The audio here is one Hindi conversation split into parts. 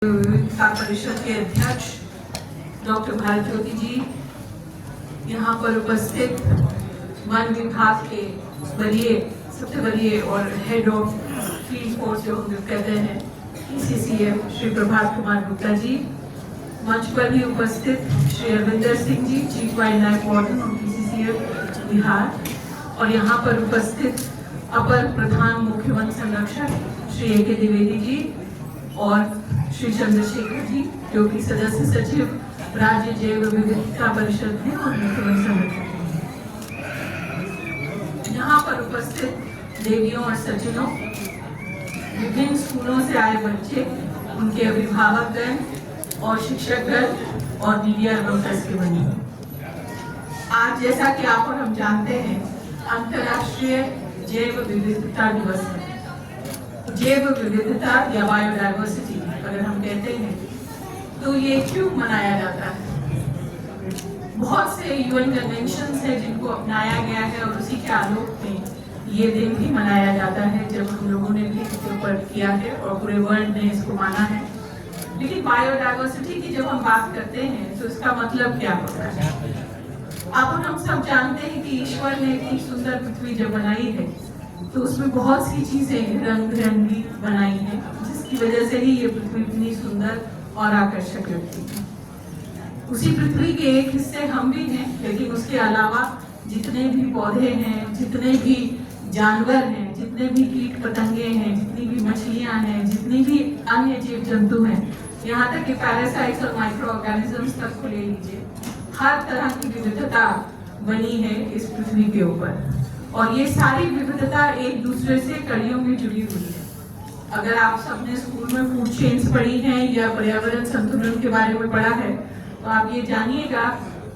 विविधता परिषद के अध्यक्ष डॉक्टर भारतज्योति जी, यहाँ पर उपस्थित वन विभाग के सबसे वरीय और हेड ऑफ फील्ड फोर्स जो हम कहते हैं PCCF श्री प्रभात कुमार गुप्ता जी, मंच पर भी उपस्थित Shri Arvinder Singh ji, chief wild life warden और PCCF बिहार, और यहाँ पर उपस्थित अपर प्रधान मुख्य वन संरक्षक श्री AK द्विवेदी जी और श्री चंद्रशेखर जी जो कि सदस्य सचिव राज्य जैव विविधता परिषद हैं और मुख्य वन संरक्षक हैं। यहाँ पर उपस्थित देवियों और सज्जनों, विभिन्न स्कूलों से आए बच्चे, उनके अभिभावकगण और शिक्षकगण और मीडिया एवं प्रेस के बनी। आज जैसा कि आप और हम जानते हैं, अंतर्राष्ट्रीय जैव विविधता दिवस है। जैव विविधता या बायोडाइवर्सिटी अगर हम कहते हैं तो ये क्यों मनाया जाता है? बहुत से UN कन्वेंशंस हैं जिनको अपनाया गया है और उसी के आलोक में ये दिन भी मनाया जाता है, जब हम लोगों ने भी इसके ऊपर किया है और पूरे वर्ल्ड ने इसको माना है। लेकिन बायोडाइवर्सिटी की जब हम बात करते हैं तो इसका मतलब क्या होता है? अब हम सब जानते हैं कि ईश्वर ने इतनी सुंदर पृथ्वी जब बनाई है तो उसमें बहुत सी चीजें रंग बिरंगी बनाई हैं, जिसकी वजह से ही ये पृथ्वी इतनी सुंदर और आकर्षक लगती है। उसी पृथ्वी के एक हिस्से हम भी हैं, लेकिन उसके अलावा जितने भी पौधे हैं, जितने भी जानवर हैं, जितने भी कीट पतंगे हैं, जितनी भी मछलियां हैं, जितनी भी अन्य जीव जंतु हैं, यहाँ तक कि पैरासाइट्स और माइक्रो ऑर्गेनिजम्स तक को ले लीजिए, हर तरह की विविधता बनी है इस पृथ्वी के ऊपर। और ये सारी विविधता एक दूसरे से कड़ियों में जुड़ी हुई है। अगर आप सबने स्कूल में फूड चेन्स पढ़ी हैं या पर्यावरण संतुलन के बारे में पढ़ा है तो आप ये जानिएगा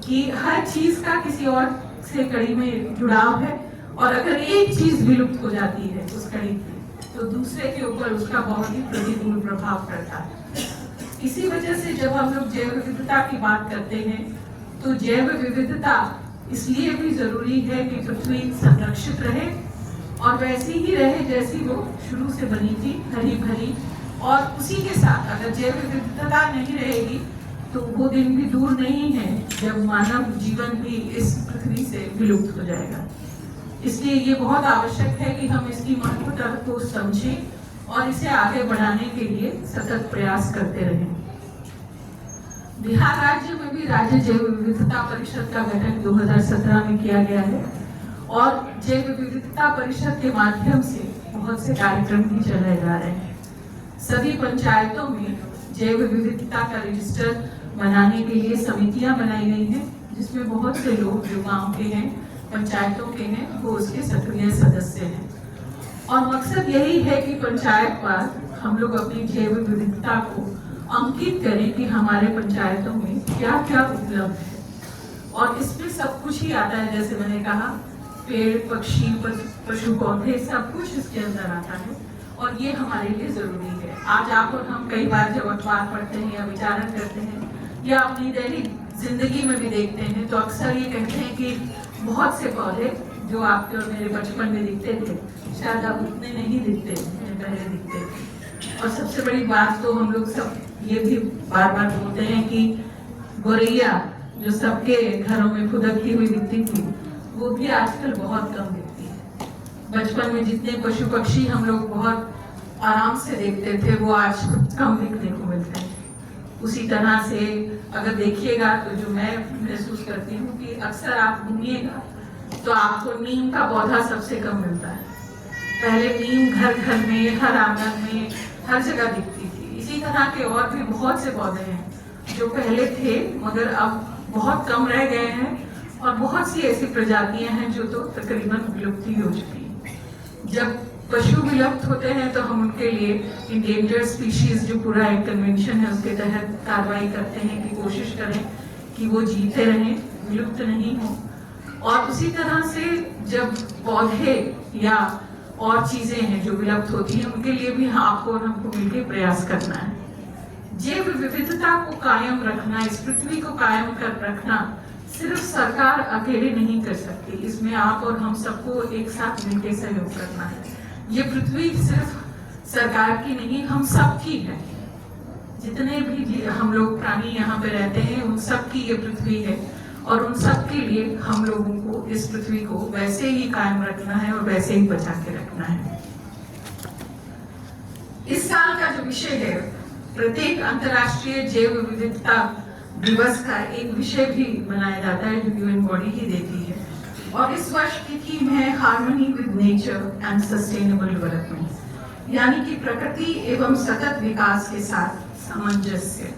कि हर चीज का किसी और से कड़ी में जुड़ाव है, और अगर एक चीज विलुप्त हो जाती है उस कड़ी की तो दूसरे के ऊपर उसका बहुत ही प्रतिकूल प्रभाव पड़ता है। इसी वजह से जब हम लोग जैव विविधता की बात करते हैं तो जैव विविधता इसलिए भी जरूरी है कि पृथ्वी संरक्षित रहे और वैसी ही रहे जैसी वो शुरू से बनी थी, हरी भरी। और उसी के साथ अगर जैव विविधता नहीं रहेगी तो वो दिन भी दूर नहीं है जब मानव जीवन भी इस पृथ्वी से विलुप्त हो जाएगा। इसलिए ये बहुत आवश्यक है कि हम इसकी महत्वता को समझें और इसे आगे बढ़ाने के लिए सतत प्रयास करते रहें। बिहार राज्य में भी राज्य जैव विविधता परिषद का गठन 2017 में किया गया है और जैव विविधता परिषद के माध्यम से बहुत से कार्यक्रम भी चलाए जा रहे हैं। सभी पंचायतों में जैव विविधता का रजिस्टर बनाने के लिए समितियां बनाई गई हैं, जिसमें बहुत से लोग जो गांव के हैं, पंचायतों के हैं, वो उसके सक्रिय सदस्य हैं। और मकसद यही है कि पंचायत पर हम लोग अपनी जैव विविधता को अंकित करें कि हमारे पंचायतों में क्या क्या उपलब्ध है। और इसमें सब कुछ ही आता है, जैसे मैंने कहा, पेड़, पक्षी, पशु, पौधे, सब कुछ इसके अंदर आता है और ये हमारे लिए जरूरी है। आज आप और हम कई बार जब अखबार पढ़ते हैं या विचारण करते हैं या अपनी दैनिक जिंदगी में भी देखते हैं तो अक्सर ये कहते हैं कि बहुत से पौधे जो आपके और मेरे बचपन में दिखते थे शायद अब उतने नहीं दिखते जितने पहले दिखते थे। और सबसे बड़ी बात तो हम लोग सब ये भी बार बार बोलते हैं कि गोरैया जो सबके घरों में फुदकती हुई दिखती थी वो भी आजकल बहुत कम दिखती है। बचपन में जितने पशु पक्षी हम लोग बहुत आराम से देखते थे वो आज कम दिखने को मिलते हैं। उसी तरह से अगर देखिएगा तो जो मैं महसूस करती हूँ कि अक्सर आप घूमिएगा तो आपको नीम का पौधा सबसे कम मिलता है। पहले नीम घर घर में, हर आंगन में, हर जगह दिखती थी। इसी तरह के और भी बहुत से पौधे हैं जो पहले थे मगर अब बहुत कम रह गए हैं, और बहुत सी ऐसी प्रजातियां हैं जो तो तकरीबन विलुप्त ही हो चुकी हैं। जब पशु विलुप्त होते हैं तो हम उनके लिए इंडेंजर्ड स्पीशीज जो पूरा एक कन्वेंशन है उसके तहत कार्रवाई करते हैं कि कोशिश करें कि वो जीते रहें, विलुप्त नहीं हो। और उसी तरह से जब पौधे या और चीजें हैं जो विलुप्त होती हैं उनके लिए भी आपको और हमको मिलकर प्रयास करना है। जैव विविधता को कायम रखना, इस पृथ्वी को कायम कर रखना सिर्फ सरकार अकेले नहीं कर सकती, इसमें आप और हम सबको एक साथ मिलकर सहयोग करना है। ये पृथ्वी सिर्फ सरकार की नहीं, हम सब की है। जितने भी हम लोग प्राणी यहाँ पे रहते हैं उन सब की ये पृथ्वी है और उन सब के लिए हम लोगों को इस पृथ्वी को वैसे ही कायम रखना है और वैसे ही बचा के रखना है। इस साल का जो विषय है, प्रत्येक अंतर्राष्ट्रीय जैव विविधता दिवस का एक विषय भी बनाया जाता है जो यूएन बॉडी ही देती है, और इस वर्ष की थीम है harmony with nature and sustainable development, यानी कि प्रकृति एवं सतत विकास के साथ सामंजस्य।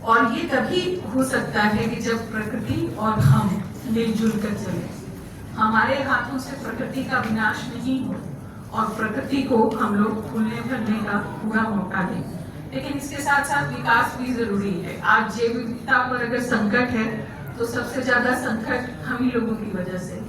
और ये तभी हो सकता है कि जब प्रकृति और हम मिलजुल कर चले। हमारे हाथों से प्रकृति का विनाश नहीं हो और प्रकृति को हम लोग फूलने भरने का पूरा मौका दें, लेकिन इसके साथ साथ विकास भी जरूरी है। आज जैव विविधता पर अगर संकट है तो सबसे ज्यादा संकट हम ही लोगों की वजह से।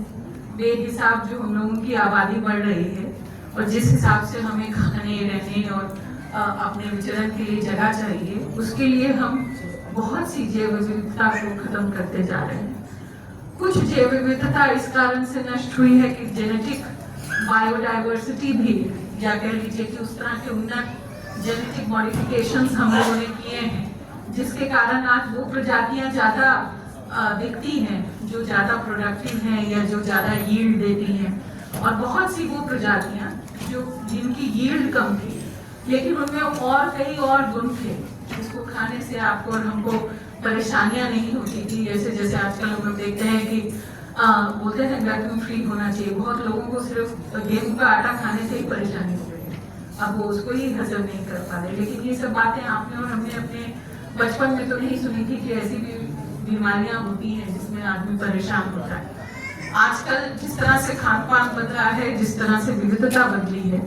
बेहिसाब जो हम लोगों की आबादी बढ़ रही है और जिस हिसाब से हमें खाने रहने और अपने विचरण के लिए जगह चाहिए, उसके लिए हम बहुत सी जैव विविधता को खत्म करते जा रहे हैं। कुछ जैव विविधता इस कारण से नष्ट हुई है कि जेनेटिक बायोडाइवर्सिटी भी, या कह लीजिए कि उस तरह के उन्नत जेनेटिक मॉडिफिकेशंस हम लोगों ने किए हैं, जिसके कारण आज वो प्रजातियां ज्यादा दिखती हैं जो ज्यादा प्रोडक्टिव हैं या जो ज्यादा यील्ड देती हैं, और बहुत सी वो प्रजातियां जो जिनकी यील्ड कम थी लेकिन उनमें और कई और गुण थे जिसको खाने से आपको और हमको परेशानियां नहीं होती थी। जैसे जैसे आजकल हम लोग देखते हैं कि बोलते हैं ग्लूटेन फ्री होना चाहिए, बहुत लोगों को सिर्फ गेहूं का आटा खाने से ही परेशानी हो रही है, अब वो उसको ही हजम नहीं कर पा रहे। लेकिन ये सब बातें आपने और हमने अपने बचपन में तो नहीं सुनी थी कि ऐसी भी बीमारियां होती हैं जिसमें आदमी परेशान होता है। आजकल जिस तरह से खान पान बदल रहा है, जिस तरह से विविधता बदली है,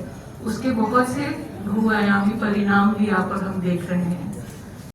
उसके बहुत से बहुआयामी परिणाम भी आप और हम देख रहे हैं।